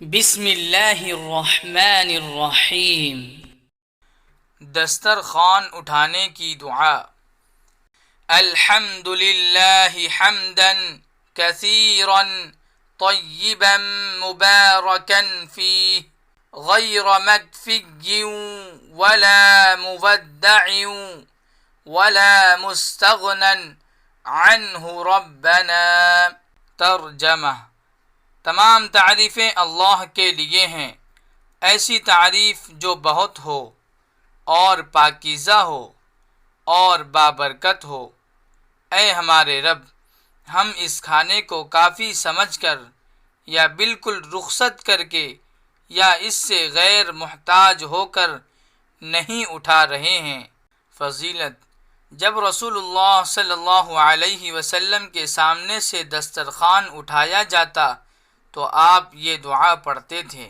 بسم اللہ الرحمن الرحیم۔ دسترخوان اٹھانے کی دعا۔ الحمد للہ حمدا کثیرا طیبا مبارکا فیہ غیر مکفی ولا مودع ولا مستغنا عنہ ربنا۔ ترجمہ: تمام تعریفیں اللہ کے لیے ہیں، ایسی تعریف جو بہت ہو اور پاکیزہ ہو اور بابرکت ہو۔ اے ہمارے رب، ہم اس کھانے کو کافی سمجھ کر یا بالکل رخصت کر کے یا اس سے غیر محتاج ہو کر نہیں اٹھا رہے ہیں۔ فضیلت: جب رسول اللہ صلی اللہ علیہ وسلم کے سامنے سے دسترخوان اٹھایا جاتا تو آپ یہ دعا پڑھتے تھے۔